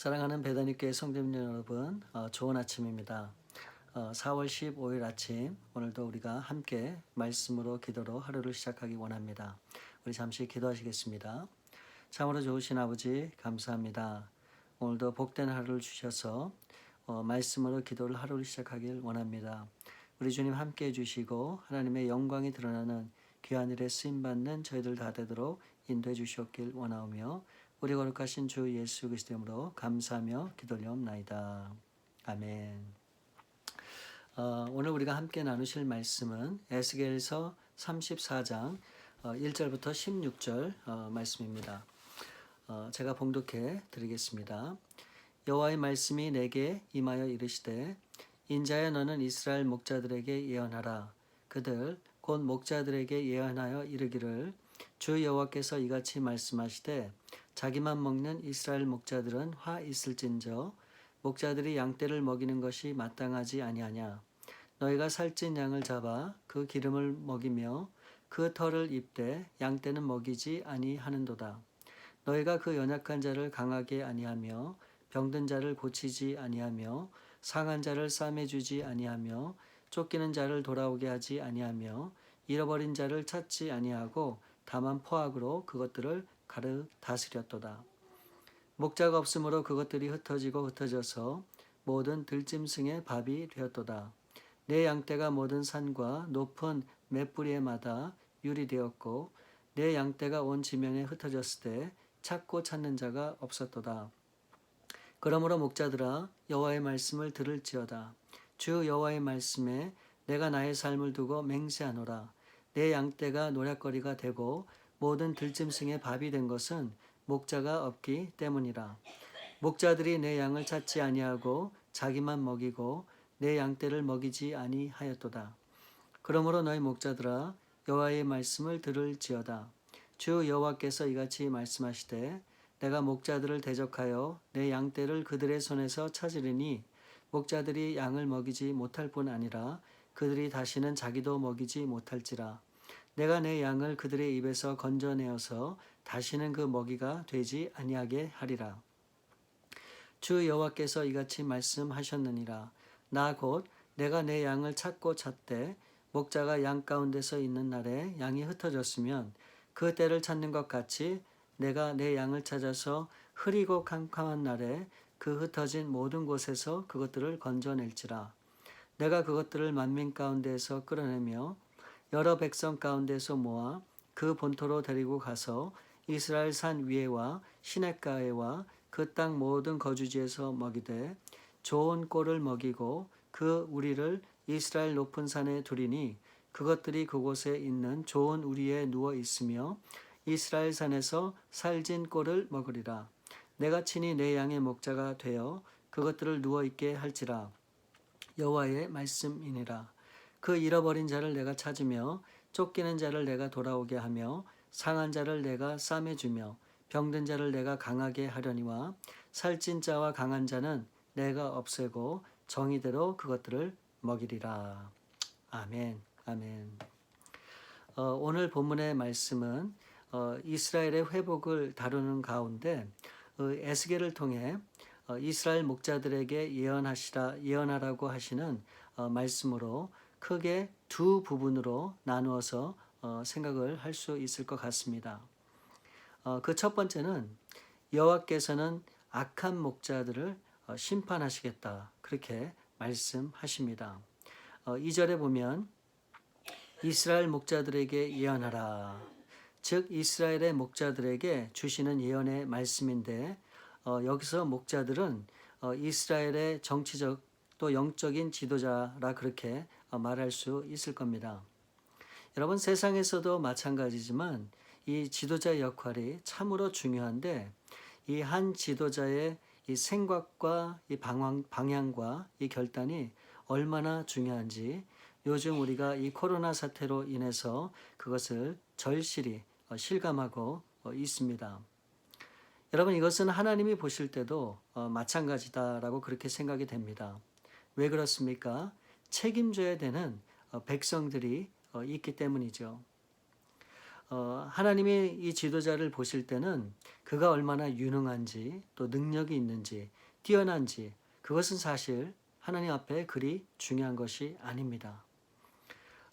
사랑하는 베다니교회 성도님 여러분, 좋은 아침입니다. 4월 15일 아침, 오늘도 우리가 함께 말씀으로 기도로 하루를 시작하기 원합니다. 우리 잠시 기도하시겠습니다. 참으로 좋으신 아버지 감사합니다. 오늘도 복된 하루를 주셔서 말씀으로 기도를 하루를 시작하길 원합니다. 우리 주님 함께 해주시고 하나님의 영광이 드러나는 귀한 일에 쓰임받는 저희들 다 되도록 인도해 주시옵길 원하오며 우리 거룩하신 주 예수 그리스도 이름으로 감사하며 기도하옵나이다. 아멘. 오늘 우리가 함께 나누실 말씀은 에스겔서 34장 1절부터 16절 말씀입니다. 제가 봉독해 드리겠습니다. 여호와의 말씀이 내게 임하여 이르시되 인자야 너는 이스라엘 목자들에게 예언하라. 그들 곧 목자들에게 예언하여 이르기를 주 여호와께서 이같이 말씀하시되 자기만 먹는 이스라엘 목자들은 화 있을진저 목자들이 양떼를 먹이는 것이 마땅하지 아니하냐. 너희가 살찐 양을 잡아 그 기름을 먹이며 그 털을 입되 양떼는 먹이지 아니하는도다. 너희가 그 연약한 자를 강하게 아니하며 병든 자를 고치지 아니하며 상한 자를 싸매주지 아니하며 쫓기는 자를 돌아오게 하지 아니하며 잃어버린 자를 찾지 아니하고 다만 포악으로 그것들을 가르 다스렸도다. 목자가 없으므로 그것들이 흩어지고 흩어져서 모든 들짐승의 밥이 되었도다. 내 양떼가 모든 산과 높은 맷뿌리에마다 유리되었고 내 양떼가 온 지면에 흩어졌을 때 찾고 찾는 자가 없었도다. 그러므로 목자들아 여호와의 말씀을 들을지어다. 주 여호와의 말씀에 내가 나의 삶을 두고 맹세하노라. 내 양떼가 노략거리가 되고 모든 들짐승의 밥이 된 것은 목자가 없기 때문이라. 목자들이 내 양을 찾지 아니하고 자기만 먹이고 내 양떼를 먹이지 아니하였도다. 그러므로 너희 목자들아 여호와의 말씀을 들을지어다. 주 여호와께서 이같이 말씀하시되 내가 목자들을 대적하여 내 양떼를 그들의 손에서 찾으리니 목자들이 양을 먹이지 못할 뿐 아니라 그들이 다시는 자기도 먹이지 못할지라. 내가 내 양을 그들의 입에서 건져내어서 다시는 그 먹이가 되지 아니하게 하리라. 주 여호와께서 이같이 말씀하셨느니라. 나 곧 내가 내 양을 찾고 찾되 목자가 양 가운데서 있는 날에 양이 흩어졌으면 그 때를 찾는 것 같이 내가 내 양을 찾아서 흐리고 캄캄한 날에 그 흩어진 모든 곳에서 그것들을 건져낼지라. 내가 그것들을 만민 가운데에서 끌어내며 여러 백성 가운데서 모아 그 본토로 데리고 가서 이스라엘 산 위에와 시냇가에와 그 땅 모든 거주지에서 먹이되 좋은 꼴을 먹이고 그 우리를 이스라엘 높은 산에 두리니 그것들이 그곳에 있는 좋은 우리에 누워 있으며 이스라엘 산에서 살진 꼴을 먹으리라. 내가 친히 내 양의 목자가 되어 그것들을 누워 있게 할지라. 여호와의 말씀이니라. 그 잃어버린 자를 내가 찾으며 쫓기는 자를 내가 돌아오게 하며 상한 자를 내가 싸매주며 병든 자를 내가 강하게 하려니와 살찐 자와 강한 자는 내가 없애고 정의대로 그것들을 먹이리라. 아멘. 아멘. 오늘 본문의 말씀은 이스라엘의 회복을 다루는 가운데 에스겔을 통해 이스라엘 목자들에게 예언하라고 하시는 말씀으로 크게 두 부분으로 나누어서 생각을 할 수 있을 것 같습니다. 그 첫 번째는 여호와께서는 악한 목자들을 심판하시겠다 그렇게 말씀하십니다. 2절에 보면 이스라엘 목자들에게 예언하라. 즉 이스라엘의 목자들에게 주시는 예언의 말씀인데 여기서 목자들은 이스라엘의 정치적 또 영적인 지도자라 그렇게 말할 수 있을 겁니다. 여러분 세상에서도 마찬가지지만 이 지도자의 역할이 참으로 중요한데 이 한 지도자의 이 생각과 이 방향과 이 결단이 얼마나 중요한지 요즘 우리가 이 코로나 사태로 인해서 그것을 절실히 실감하고 있습니다. 여러분 이것은 하나님이 보실 때도 마찬가지다라고 그렇게 생각이 됩니다. 왜 그렇습니까? 책임져야 되는 백성들이 있기 때문이죠. 하나님이 이 지도자를 보실 때는 그가 얼마나 유능한지 또 능력이 있는지 뛰어난지 그것은 사실 하나님 앞에 그리 중요한 것이 아닙니다.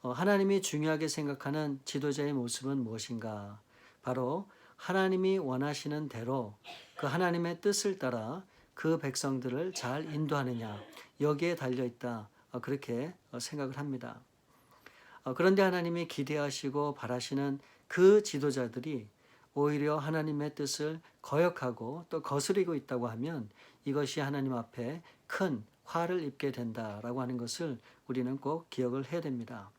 하나님이 중요하게 생각하는 지도자의 모습은 무엇인가? 바로 하나님이 원하시는 대로 그 하나님의 뜻을 따라 그 백성들을 잘 인도하느냐 여기에 달려 있다. 그렇게 생각을 합니다. 그런데 하나님이 기대하시고 바라시는 그 지도자들이 오히려 하나님의 뜻을 거역하고 또 거스리고 있다고 하면 이것이 하나님 앞에 큰 화를 입게 된다라고 하는 것을 우리는 꼭 기억을 해야 됩니다.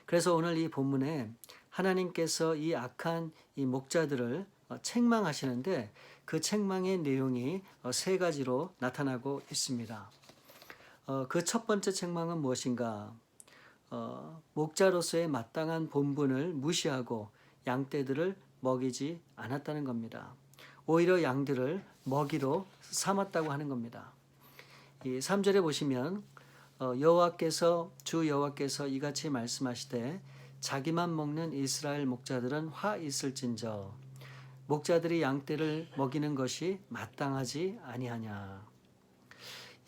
그래서 오늘 이 본문에 하나님께서 이 악한 이 목자들을 책망하시는데 그 책망의 내용이 세 가지로 나타나고 있습니다. 그 첫 번째 책망은 무엇인가? 목자로서의 마땅한 본분을 무시하고 양떼들을 먹이지 않았다는 겁니다. 오히려 양들을 먹이로 삼았다고 하는 겁니다. 이 3절에 보시면 주 여호와께서 이같이 말씀하시되 자기만 먹는 이스라엘 목자들은 화 있을진저 목자들이 양떼를 먹이는 것이 마땅하지 아니하냐.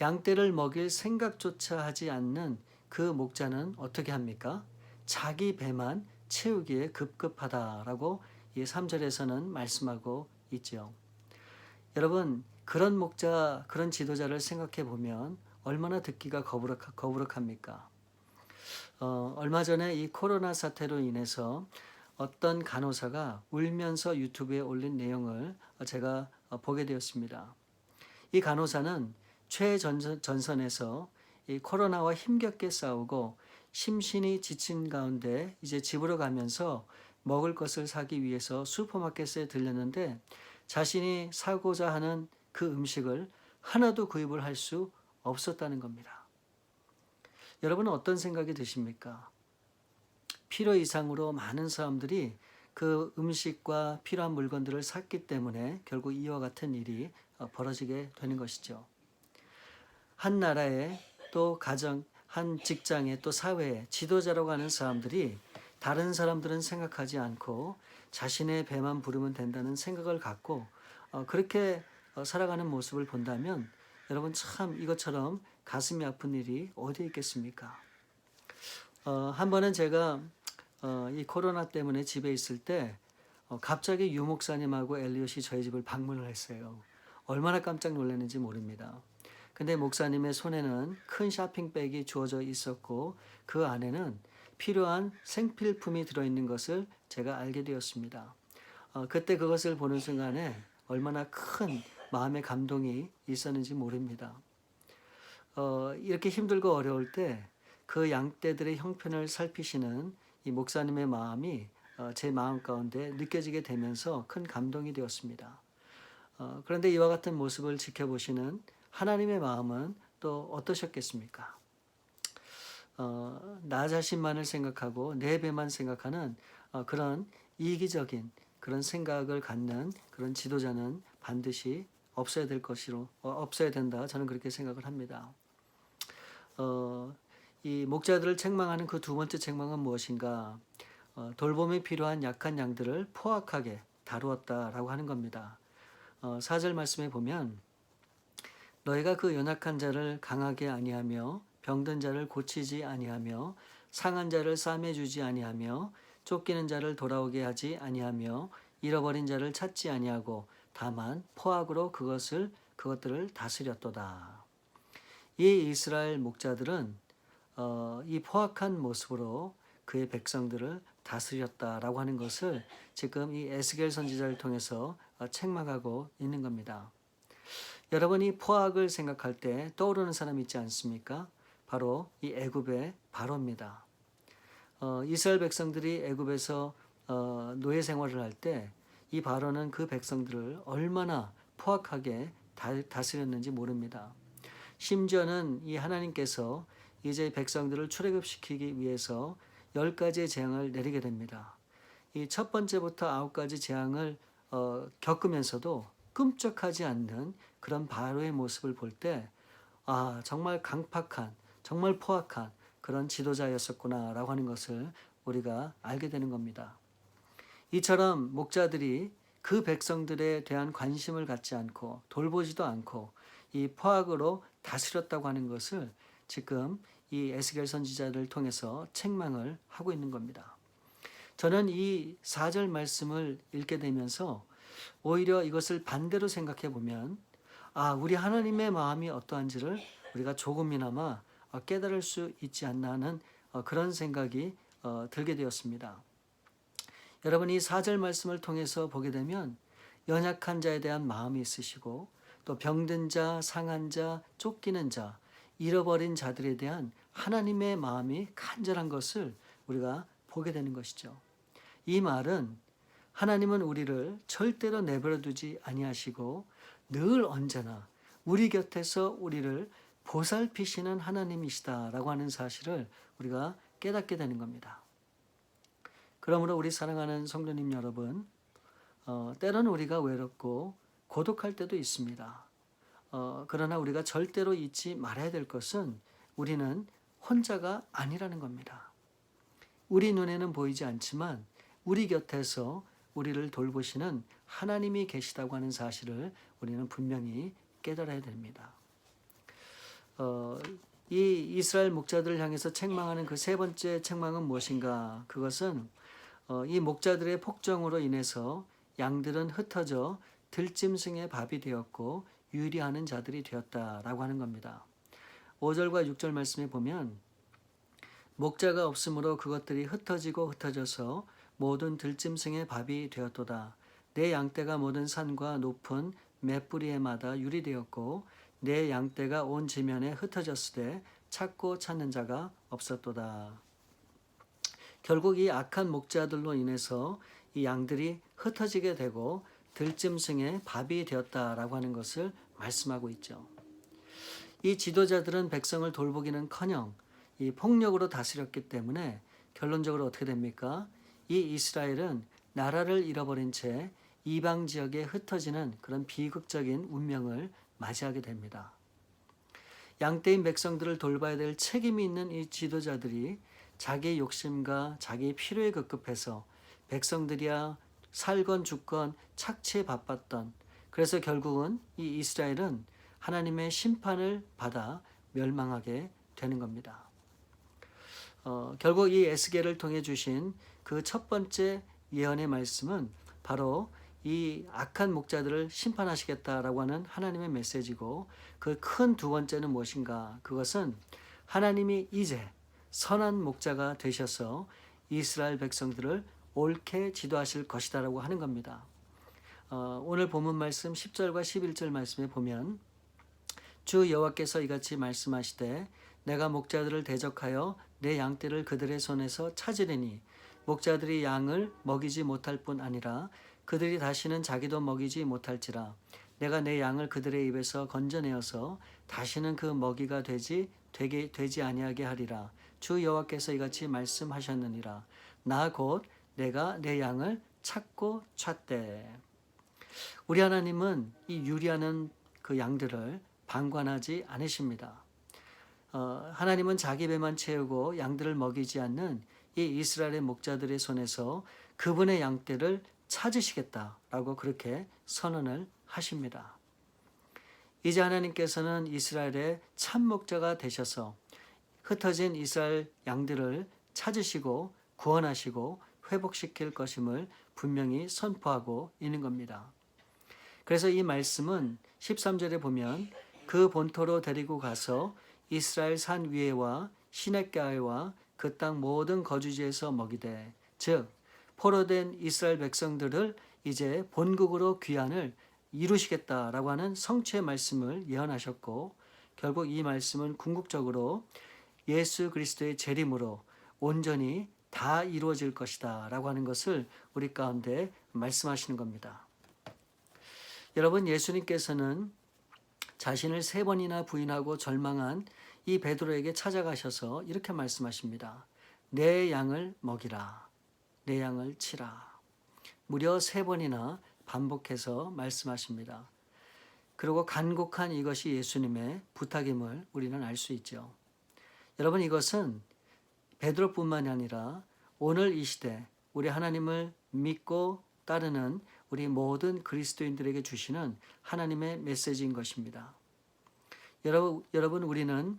양떼를 먹일 생각조차 하지 않는 그 목자는 어떻게 합니까? 자기 배만 채우기에 급급하다라고 이 3절에서는 말씀하고 있죠. 여러분, 그런 목자, 그런 지도자를 생각해 보면 얼마나 듣기가 거부락합니까? 얼마 전에 이 코로나 사태로 인해서 어떤 간호사가 울면서 유튜브에 올린 내용을 제가 보게 되었습니다. 이 간호사는 최전선에서 이 코로나와 힘겹게 싸우고 심신이 지친 가운데 이제 집으로 가면서 먹을 것을 사기 위해서 슈퍼마켓에 들렸는데 자신이 사고자 하는 그 음식을 하나도 구입을 할 수 없었다는 겁니다. 여러분은 어떤 생각이 드십니까? 필요 이상으로 많은 사람들이 그 음식과 필요한 물건들을 샀기 때문에 결국 이와 같은 일이 벌어지게 되는 것이죠. 한 나라에 또 가정, 한 직장에 또 사회에 지도자라고 하는 사람들이 다른 사람들은 생각하지 않고 자신의 배만 부르면 된다는 생각을 갖고 그렇게 살아가는 모습을 본다면 여러분 참 이것처럼 가슴이 아픈 일이 어디에 있겠습니까? 한 번은 제가 이 코로나 때문에 집에 있을 때 갑자기 유 목사님하고 엘리엇이 저희 집을 방문을 했어요. 얼마나 깜짝 놀랐는지 모릅니다. 근데 목사님의 손에는 큰 쇼핑백이 주어져 있었고 그 안에는 필요한 생필품이 들어있는 것을 제가 알게 되었습니다. 그때 그것을 보는 순간에 얼마나 큰 마음의 감동이 있었는지 모릅니다. 이렇게 힘들고 어려울 때 그 양떼들의 형편을 살피시는 이 목사님의 마음이 제 마음 가운데 느껴지게 되면서 큰 감동이 되었습니다. 그런데 이와 같은 모습을 지켜보시는 하나님의 마음은 또 어떠셨겠습니까? 나 자신만을 생각하고 내 배만 생각하는 그런 이기적인 그런 생각을 갖는 그런 지도자는 반드시 없어야 된다. 저는 그렇게 생각을 합니다. 이 목자들을 책망하는 그 두 번째 책망은 무엇인가? 돌봄이 필요한 약한 양들을 포악하게 다루었다라고 하는 겁니다. 4절 말씀에 보면 너희가 그 연약한 자를 강하게 아니하며 병든 자를 고치지 아니하며 상한 자를 싸매 주지 아니하며 쫓기는 자를 돌아오게 하지 아니하며 잃어버린 자를 찾지 아니하고 다만 포악으로 그것들을 다스렸도다. 이 이스라엘 목자들은 이 포악한 모습으로 그의 백성들을 다스렸다라고 하는 것을 지금 이 에스겔 선지자를 통해서 책망하고 있는 겁니다. 여러분이 포악을 생각할 때 떠오르는 사람 있지 않습니까? 바로 이 애굽의 바로입니다. 이스라엘 백성들이 애굽에서 노예 생활을 할 때 이 바로는 그 백성들을 얼마나 포악하게 다스렸는지 모릅니다. 심지어는 이 하나님께서 이제 백성들을 출애굽시키기 위해서 10가지의 재앙을 내리게 됩니다. 이 첫 번째부터 9가지 재앙을 겪으면서도 끔찍하지 않는 그런 바로의 모습을 볼 때 정말 강팍한 정말 포악한 그런 지도자였었구나라고 하는 것을 우리가 알게 되는 겁니다. 이처럼 목자들이 그 백성들에 대한 관심을 갖지 않고 돌보지도 않고 이 포악으로 다스렸다고 하는 것을 지금 이 에스겔 선지자를 통해서 책망을 하고 있는 겁니다. 저는 이 4절 말씀을 읽게 되면서 오히려 이것을 반대로 생각해 보면 우리 하나님의 마음이 어떠한지를 우리가 조금이나마 깨달을 수 있지 않나 하는 그런 생각이 들게 되었습니다. 여러분 이 4절 말씀을 통해서 보게 되면 연약한 자에 대한 마음이 있으시고 또 병든 자, 상한 자, 쫓기는 자, 잃어버린 자들에 대한 하나님의 마음이 간절한 것을 우리가 보게 되는 것이죠. 이 말은 하나님은 우리를 절대로 내버려 두지 아니하시고 늘 언제나 우리 곁에서 우리를 보살피시는 하나님이시다라고 하는 사실을 우리가 깨닫게 되는 겁니다. 그러므로 우리 사랑하는 성도님 여러분, 때로는 우리가 외롭고 고독할 때도 있습니다. 그러나 우리가 절대로 잊지 말아야 될 것은 우리는 혼자가 아니라는 겁니다. 우리 눈에는 보이지 않지만 우리 곁에서 우리를 돌보시는 하나님이 계시다고 하는 사실을 우리는 분명히 깨달아야 됩니다. 이 이스라엘 목자들을 향해서 책망하는 그 세 번째 책망은 무엇인가? 그것은 이 목자들의 폭정으로 인해서 양들은 흩어져 들짐승의 밥이 되었고 유리하는 자들이 되었다라고 하는 겁니다. 5절과 6절 말씀에 보면 목자가 없으므로 그것들이 흩어지고 흩어져서 모든 들짐승의 밥이 되었도다. 내 양떼가 모든 산과 높은 맷뿌리에마다 유리되었고 내 양떼가 온 지면에 흩어졌으되 찾고 찾는 자가 없었도다. 결국 이 악한 목자들로 인해서 이 양들이 흩어지게 되고 들짐승의 밥이 되었다라고 하는 것을 말씀하고 있죠. 이 지도자들은 백성을 돌보기는커녕 이 폭력으로 다스렸기 때문에 결론적으로 어떻게 됩니까? 이 이스라엘은 나라를 잃어버린 채 이방 지역에 흩어지는 그런 비극적인 운명을 맞이하게 됩니다. 양떼인 백성들을 돌봐야 될 책임이 있는 이 지도자들이 자기 욕심과 자기 필요에 급급해서 백성들이야 살건 죽건 착취에 바빴던, 그래서 결국은 이 이스라엘은 하나님의 심판을 받아 멸망하게 되는 겁니다. 결국 이 에스겔을 통해 주신 그 첫 번째 예언의 말씀은 바로 이 악한 목자들을 심판하시겠다라고 하는 하나님의 메시지고, 그 큰 두 번째는 무엇인가? 그것은 하나님이 이제 선한 목자가 되셔서 이스라엘 백성들을 옳게 지도하실 것이다라고 하는 겁니다. 오늘 본문 말씀 10절과 11절 말씀에 보면 주 여호와께서 이같이 말씀하시되 내가 목자들을 대적하여 내 양떼를 그들의 손에서 찾으리니 목자들이 양을 먹이지 못할 뿐 아니라 그들이 다시는 자기도 먹이지 못할지라. 내가 내 양을 그들의 입에서 건져내어서 다시는 그 먹이가 되지 아니하게 하리라. 주 여호와께서 이같이 말씀하셨느니라. 나 곧 내가 내 양을 찾고 찾되. 우리 하나님은 이 유리하는 그 양들을 방관하지 않으십니다. 하나님은 자기 배만 채우고 양들을 먹이지 않는 이 이스라엘의 목자들의 손에서 그분의 양떼를 찾으시겠다라고 그렇게 선언을 하십니다. 이제 하나님께서는 이스라엘의 참 목자가 되셔서 흩어진 이스라엘 양들을 찾으시고 구원하시고 회복시킬 것임을 분명히 선포하고 있는 겁니다. 그래서 이 말씀은 13절에 보면 그 본토로 데리고 가서 이스라엘 산 위에와 시냇가에와 그 땅 모든 거주지에서 먹이되, 즉 포로된 이스라엘 백성들을 이제 본국으로 귀환을 이루시겠다라고 하는 성취의 말씀을 예언하셨고, 결국 이 말씀은 궁극적으로 예수 그리스도의 재림으로 온전히 다 이루어질 것이다 라고 하는 것을 우리 가운데 말씀하시는 겁니다. 여러분, 예수님께서는 자신을 3번이나 부인하고 절망한 이 베드로에게 찾아가셔서 이렇게 말씀하십니다. 내 양을 먹이라. 내 양을 치라. 무려 3번이나 반복해서 말씀하십니다. 그리고 간곡한 이것이 예수님의 부탁임을 우리는 알 수 있죠. 여러분, 이것은 베드로뿐만이 아니라 오늘 이 시대 우리 하나님을 믿고 따르는 우리 모든 그리스도인들에게 주시는 하나님의 메시지인 것입니다. 여러분 우리는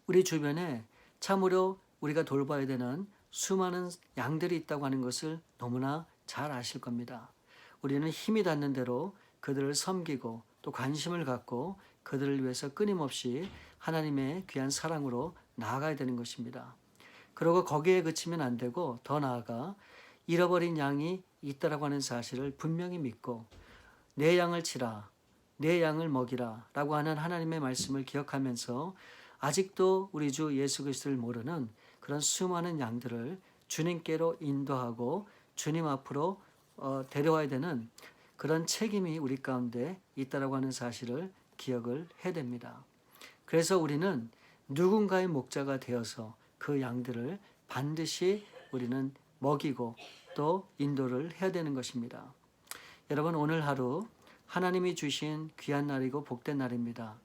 우리 주변에 참으로 우리가 돌봐야 되는 수많은 양들이 있다고 하는 것을 너무나 잘 아실 겁니다. 우리는 힘이 닿는 대로 그들을 섬기고 또 관심을 갖고 그들을 위해서 끊임없이 하나님의 귀한 사랑으로 나아가야 되는 것입니다. 그리고 거기에 그치면 안 되고 더 나아가 잃어버린 양이 있다라고 하는 사실을 분명히 믿고 내 양을 치라, 내 양을 먹이라 라고 하는 하나님의 말씀을 기억하면서 아직도 우리 주 예수 그리스도를 모르는 그런 수많은 양들을 주님께로 인도하고 주님 앞으로 데려와야 되는 그런 책임이 우리 가운데 있다라고 하는 사실을 기억을 해야 됩니다. 그래서 우리는 누군가의 목자가 되어서 그 양들을 반드시 우리는 먹이고 또 인도를 해야 되는 것입니다. 여러분 오늘 하루 하나님이 주신 귀한 날이고 복된 날입니다.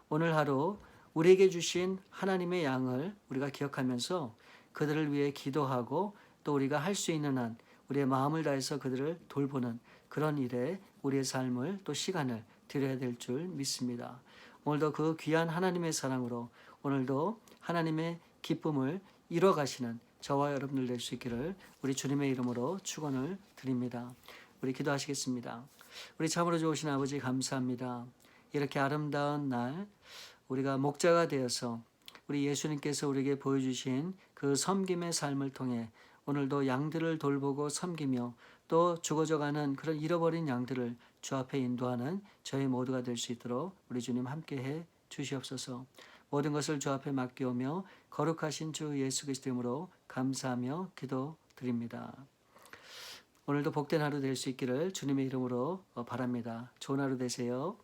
오늘 하루 우리에게 주신 하나님의 양을 우리가 기억하면서 그들을 위해 기도하고 또 우리가 할 수 있는 한 우리의 마음을 다해서 그들을 돌보는 그런 일에 우리의 삶을 또 시간을 드려야 될 줄 믿습니다. 오늘도 그 귀한 하나님의 사랑으로 오늘도 하나님의 기쁨을 이뤄가시는 저와 여러분들 될 수 있기를 우리 주님의 이름으로 축원을 드립니다. 우리 기도하시겠습니다. 우리 참으로 좋으신 아버지 감사합니다. 이렇게 아름다운 날 우리가 목자가 되어서 우리 예수님께서 우리에게 보여주신 그 섬김의 삶을 통해 오늘도 양들을 돌보고 섬기며 또 죽어져가는 그런 잃어버린 양들을 주 앞에 인도하는 저희 모두가 될 수 있도록 우리 주님 함께해 주시옵소서. 모든 것을 주 앞에 맡기오며 거룩하신 주 예수 그리스도 이름으로 감사하며 기도드립니다. 오늘도 복된 하루 될 수 있기를 주님의 이름으로 바랍니다. 좋은 하루 되세요.